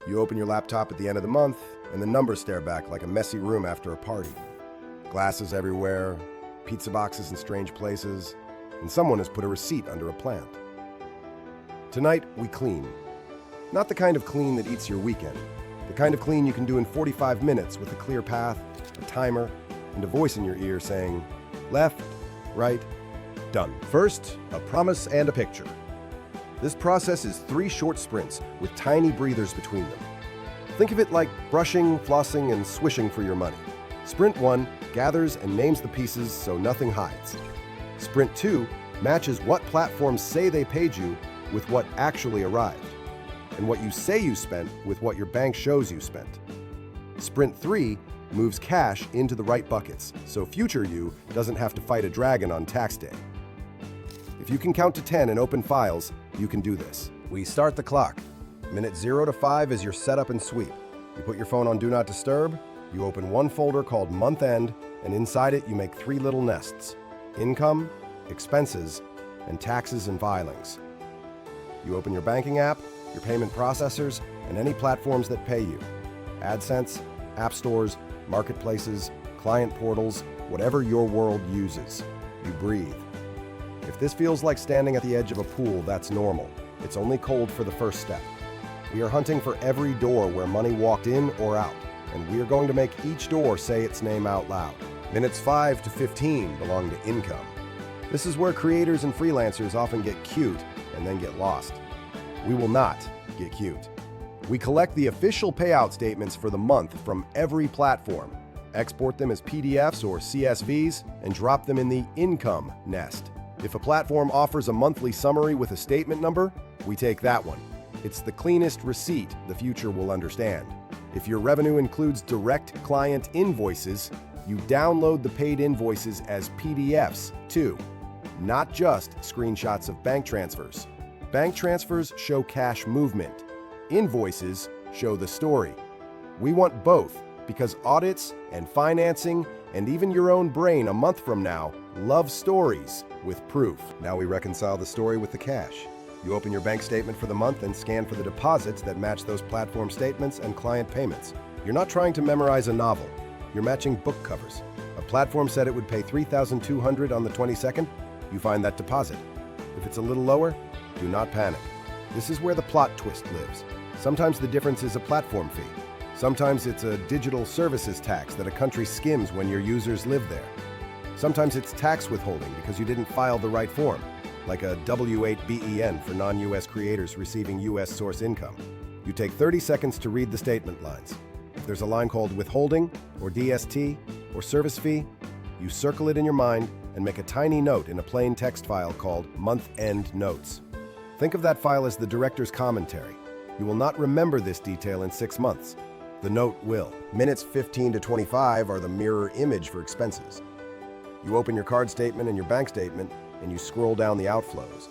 You open your laptop at the end of the month, and the numbers stare back like a messy room after a party. Glasses everywhere, pizza boxes in strange places, and someone has put a receipt under a plant. Tonight, we clean. Not the kind of clean that eats your weekend. The kind of clean you can do in 45 minutes with a clear path, a timer, and a voice in your ear saying, left, right, done. First, a promise and a picture. This process is 3 short sprints with tiny breathers between them. Think of it like brushing, flossing, and swishing for your money. Sprint 1 gathers and names the pieces so nothing hides. Sprint 2 matches what platforms say they paid you with what actually arrived, and what you say you spent with what your bank shows you spent. Sprint 3 moves cash into the right buckets, so future you doesn't have to fight a dragon on tax day. If you can count to 10 and open files, you can do this. We start the clock. Minute 0 to 5 is your setup and sweep. You put your phone on Do Not Disturb, you open one folder called Month End, and inside it you make 3 little nests: income, expenses, and taxes and filings. You open your banking app, your payment processors, and any platforms that pay you. AdSense, app stores, marketplaces, client portals, whatever your world uses. You breathe. If this feels like standing at the edge of a pool, that's normal. It's only cold for the first step. We are hunting for every door where money walked in or out, and we are going to make each door say its name out loud. Minutes 5 to 15 belong to income. This is where creators and freelancers often get cute and then get lost. We will not get cute. We collect the official payout statements for the month from every platform, export them as PDFs or CSVs, and drop them in the income nest. If a platform offers a monthly summary with a statement number, we take that one. It's the cleanest receipt the future will understand. If your revenue includes direct client invoices, you download the paid invoices as PDFs too, not just screenshots of bank transfers. Bank transfers show cash movement. Invoices show the story. We want both because audits and financing and even your own brain a month from now love stories with proof. Now we reconcile the story with the cash. You open your bank statement for the month and scan for the deposits that match those platform statements and client payments. You're not trying to memorize a novel. You're matching book covers. A platform said it would pay $3,200 on the 22nd. You find that deposit. If it's a little lower, do not panic. This is where the plot twist lives. Sometimes the difference is a platform fee. Sometimes it's a digital services tax that a country skims when your users live there. Sometimes it's tax withholding because you didn't file the right form, like a W-8BEN for non-US creators receiving US source income. You take 30 seconds to read the statement lines. If there's a line called withholding, or DST, or service fee, you circle it in your mind and make a tiny note in a plain text file called month-end notes. Think of that file as the director's commentary. You will not remember this detail in 6 months. The note will. Minutes 15 to 25 are the mirror image for expenses. You open your card statement and your bank statement, and you scroll down the outflows.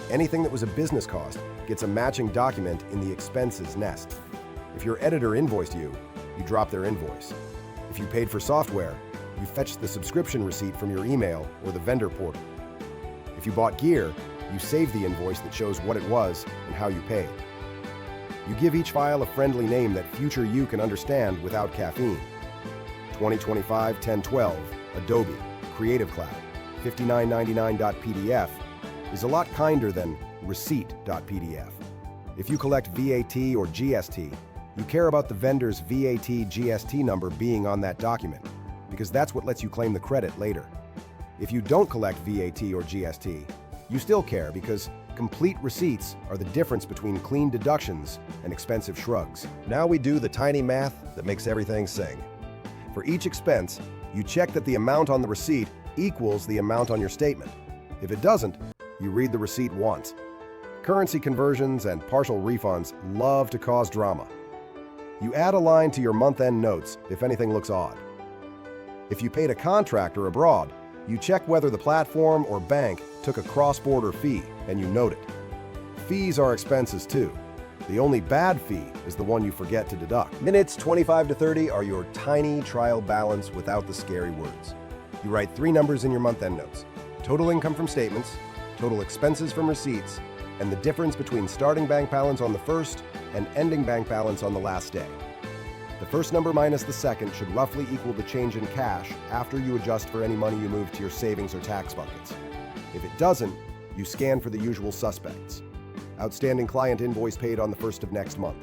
Anything that was a business cost gets a matching document in the expenses nest. If your editor invoiced you, you drop their invoice. If you paid for software, you fetch the subscription receipt from your email or the vendor portal. If you bought gear, you save the invoice that shows what it was and how you paid. You give each file a friendly name that future you can understand without caffeine. 2025-1012, Adobe, Creative Cloud, $59.99.pdf is a lot kinder than receipt.pdf. If you collect VAT or GST, you care about the vendor's VAT GST number being on that document, because that's what lets you claim the credit later. If you don't collect VAT or GST, you still care because complete receipts are the difference between clean deductions and expensive shrugs. Now we do the tiny math that makes everything sing. For each expense, you check that the amount on the receipt equals the amount on your statement. If it doesn't, you read the receipt once. Currency conversions and partial refunds love to cause drama. You add a line to your month-end notes if anything looks odd. If you paid a contractor abroad, you check whether the platform or bank took a cross-border fee, and you note it. Fees are expenses too. The only bad fee is the one you forget to deduct. Minutes 25 to 30 are your tiny trial balance without the scary words. You write 3 numbers in your month-end notes: total income from statements, total expenses from receipts, and the difference between starting bank balance on the first and ending bank balance on the last day. The first number minus the second should roughly equal the change in cash after you adjust for any money you move to your savings or tax buckets. If it doesn't, you scan for the usual suspects. Outstanding client invoice paid on the first of next month,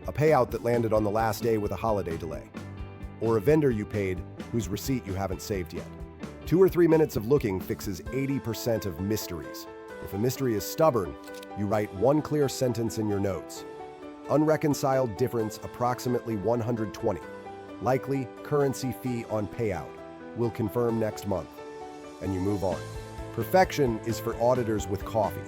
a payout that landed on the last day with a holiday delay, or a vendor you paid whose receipt you haven't saved yet. 2 or 3 minutes of looking fixes 80% of mysteries. If a mystery is stubborn, you write one clear sentence in your notes. Unreconciled difference approximately 120. Likely currency fee on payout. Will confirm next month. And you move on. Perfection is for auditors with coffee.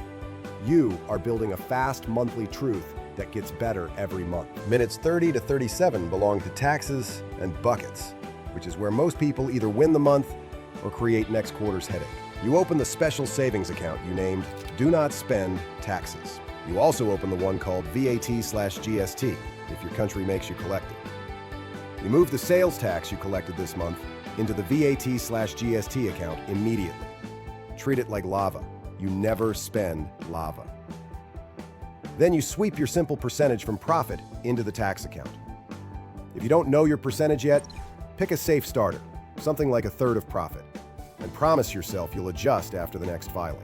You are building a fast monthly truth that gets better every month. Minutes 30 to 37 belong to taxes and buckets, which is where most people either win the month or create next quarter's headache. You open the special savings account you named Do Not Spend Taxes. You also open the one called VAT/GST if your country makes you collect it. You move the sales tax you collected this month into the VAT/GST account immediately. Treat it like lava. You never spend lava. Then you sweep your simple percentage from profit into the tax account. If you don't know your percentage yet, pick a safe starter, something like 1/3 of profit, and promise yourself you'll adjust after the next filing.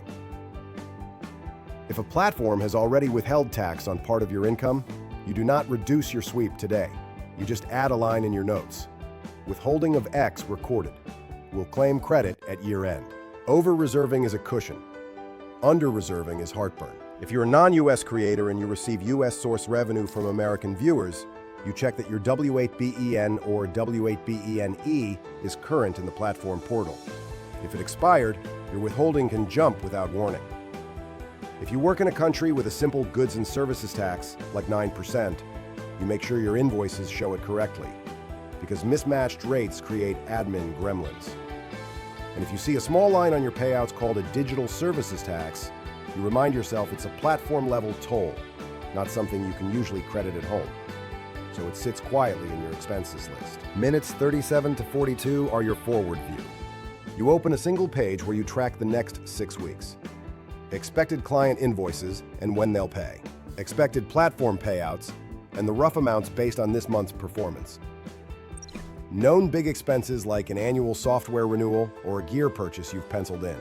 If a platform has already withheld tax on part of your income, you do not reduce your sweep today. You just add a line in your notes. Withholding of X recorded. Will claim credit at year-end. Over-reserving is a cushion. Under-reserving is heartburn. If you're a non-US creator and you receive US source revenue from American viewers, you check that your W8BEN or W8BENE is current in the platform portal. If it expired, your withholding can jump without warning. If you work in a country with a simple goods and services tax, like 9%, you make sure your invoices show it correctly, because mismatched rates create admin gremlins. And if you see a small line on your payouts called a digital services tax, you remind yourself it's a platform-level toll, not something you can usually credit at home. So it sits quietly in your expenses list. Minutes 37 to 42 are your forward view. You open a single page where you track the next 6 weeks. Expected client invoices and when they'll pay. Expected platform payouts and the rough amounts based on this month's performance. Known big expenses like an annual software renewal or a gear purchase you've penciled in.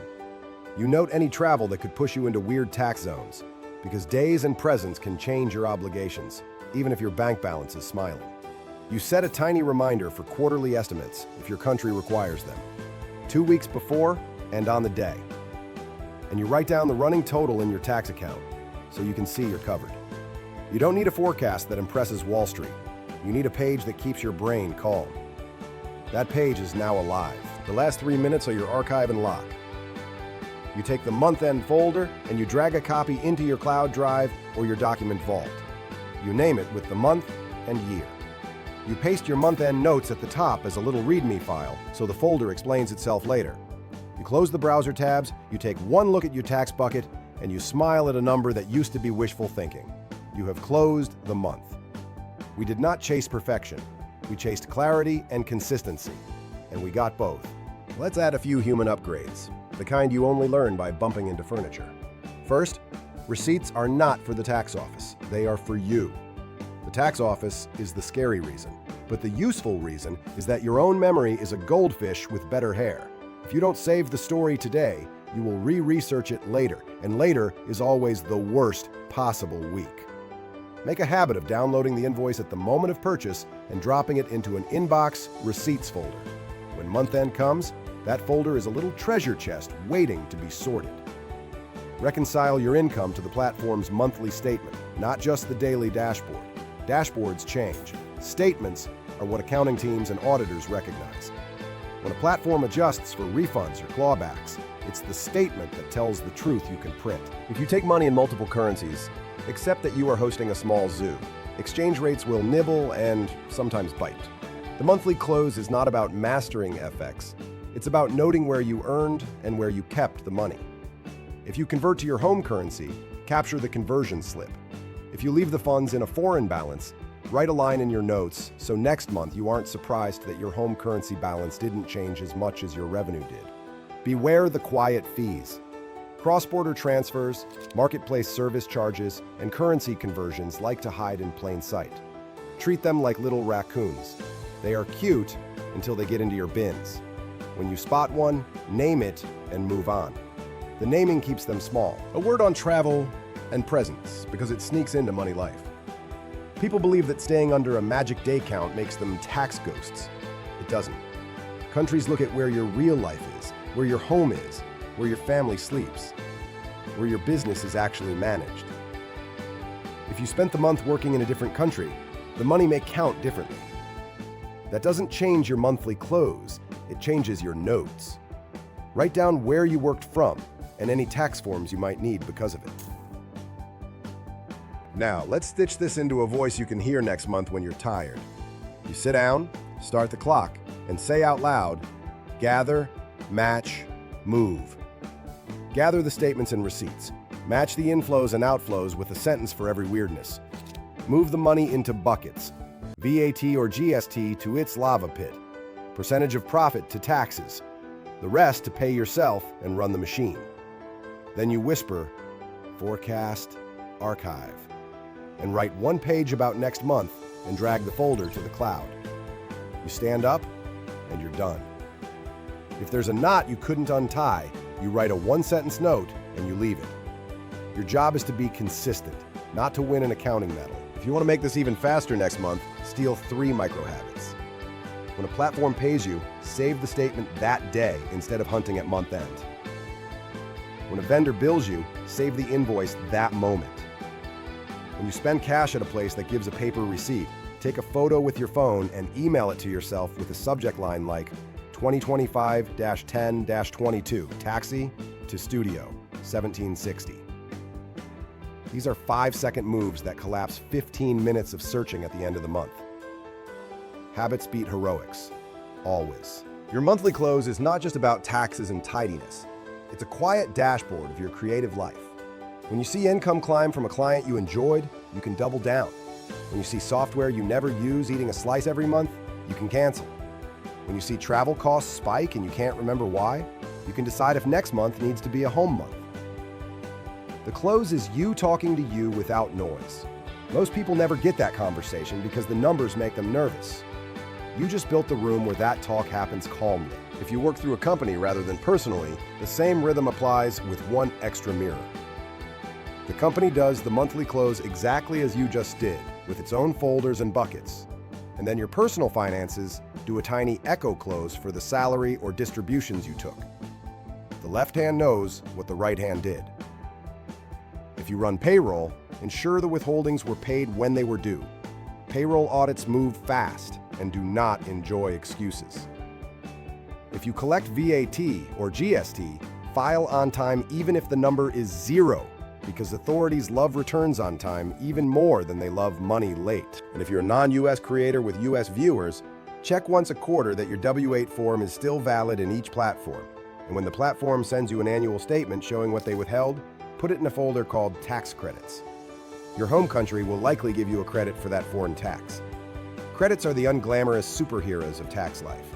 You note any travel that could push you into weird tax zones, because days and presents can change your obligations, even if your bank balance is smiling. You set a tiny reminder for quarterly estimates if your country requires them, 2 weeks before and on the day. And you write down the running total in your tax account so you can see you're covered. You don't need a forecast that impresses Wall Street. You need a page that keeps your brain calm. That page is now alive. The last 3 minutes are your archive and lock. You take the month-end folder and you drag a copy into your cloud drive or your document vault. You name it with the month and year. You paste your month-end notes at the top as a little README file so the folder explains itself later. You close the browser tabs, you take one look at your tax bucket, and you smile at a number that used to be wishful thinking. You have closed the month. We did not chase perfection. We chased clarity and consistency, and we got both. Let's add a few human upgrades, the kind you only learn by bumping into furniture. First, receipts are not for the tax office. They are for you. The tax office is the scary reason, but the useful reason is that your own memory is a goldfish with better hair. If you don't save the story today, you will re-research it later, and later is always the worst possible week. Make a habit of downloading the invoice at the moment of purchase and dropping it into an inbox receipts folder. When month end comes, that folder is a little treasure chest waiting to be sorted. Reconcile your income to the platform's monthly statement, not just the daily dashboard. Dashboards change. Statements are what accounting teams and auditors recognize. When a platform adjusts for refunds or clawbacks, it's the statement that tells the truth you can print. If you take money in multiple currencies, accept that you are hosting a small zoo. Exchange rates will nibble and sometimes bite. The monthly close is not about mastering FX. It's about noting where you earned and where you kept the money. If you convert to your home currency, capture the conversion slip. If you leave the funds in a foreign balance, write a line in your notes so next month you aren't surprised that your home currency balance didn't change as much as your revenue did. Beware the quiet fees. Cross-border transfers, marketplace service charges, and currency conversions like to hide in plain sight. Treat them like little raccoons. They are cute until they get into your bins. When you spot one, name it and move on. The naming keeps them small. A word on travel and presents, because it sneaks into money life. People believe that staying under a magic day count makes them tax ghosts. It doesn't. Countries look at where your real life is, where your home is, where your family sleeps, where your business is actually managed. If you spent the month working in a different country, the money may count differently. That doesn't change your monthly close, it changes your notes. Write down where you worked from and any tax forms you might need because of it. Now, let's stitch this into a voice you can hear next month when you're tired. You sit down, start the clock, and say out loud, gather, match, move. Gather the statements and receipts. Match the inflows and outflows with a sentence for every weirdness. Move the money into buckets. VAT or GST to its lava pit. Percentage of profit to taxes. The rest to pay yourself and run the machine. Then you whisper, forecast, archive, and write one page about next month and drag the folder to the cloud. You stand up and you're done. If there's a knot you couldn't untie, you write a one-sentence note and you leave it. Your job is to be consistent, not to win an accounting medal. If you want to make this even faster next month, steal 3 micro-habits. When a platform pays you, save the statement that day instead of hunting at month end. When a vendor bills you, save the invoice that moment. When you spend cash at a place that gives a paper receipt, take a photo with your phone and email it to yourself with a subject line like 2025-10-22, taxi to studio, 1760. These are 5-second moves that collapse 15 minutes of searching at the end of the month. Habits beat heroics, always. Your monthly close is not just about taxes and tidiness. It's a quiet dashboard of your creative life. When you see income climb from a client you enjoyed, you can double down. When you see software you never use eating a slice every month, you can cancel. When you see travel costs spike and you can't remember why, you can decide if next month needs to be a home month. The close is you talking to you without noise. Most people never get that conversation because the numbers make them nervous. You just built the room where that talk happens calmly. If you work through a company rather than personally, the same rhythm applies with one extra mirror. The company does the monthly close exactly as you just did, with its own folders and buckets. And then your personal finances do a tiny echo close for the salary or distributions you took. The left hand knows what the right hand did. If you run payroll, ensure the withholdings were paid when they were due. Payroll audits move fast and do not enjoy excuses. If you collect VAT or GST, file on time even if the number is 0, because authorities love returns on time even more than they love money late. And if you're a non-US creator with US viewers, check once a quarter that your W-8 form is still valid in each platform. And when the platform sends you an annual statement showing what they withheld, put it in a folder called tax credits. Your home country will likely give you a credit for that foreign tax. Credits are the unglamorous superheroes of tax life.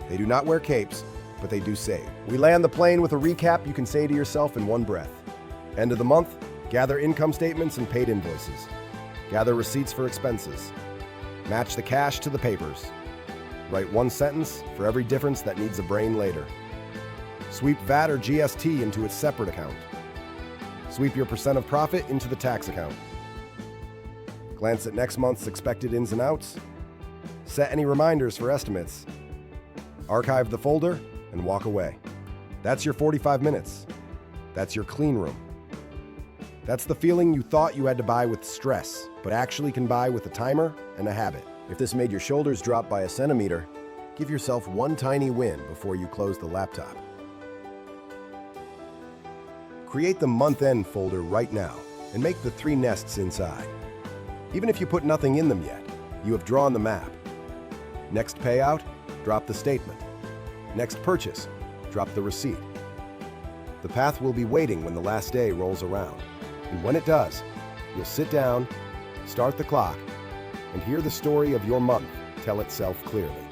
They do not wear capes, but they do save. We land the plane with a recap you can say to yourself in one breath. End of the month, gather income statements and paid invoices. Gather receipts for expenses. Match the cash to the papers. Write one sentence for every difference that needs a brain later. Sweep VAT or GST into its separate account. Sweep your percent of profit into the tax account. Glance at next month's expected ins and outs. Set any reminders for estimates. Archive the folder and walk away. That's your 45 minutes. That's your clean room. That's the feeling you thought you had to buy with stress, but actually can buy with a timer and a habit. If this made your shoulders drop by a centimeter, give yourself one tiny win before you close the laptop. Create the month-end folder right now and make the 3 nests inside. Even if you put nothing in them yet, you have drawn the map. Next payout, drop the statement. Next purchase, drop the receipt. The path will be waiting when the last day rolls around. And when it does, you'll sit down, start the clock, and hear the story of your month tell itself clearly.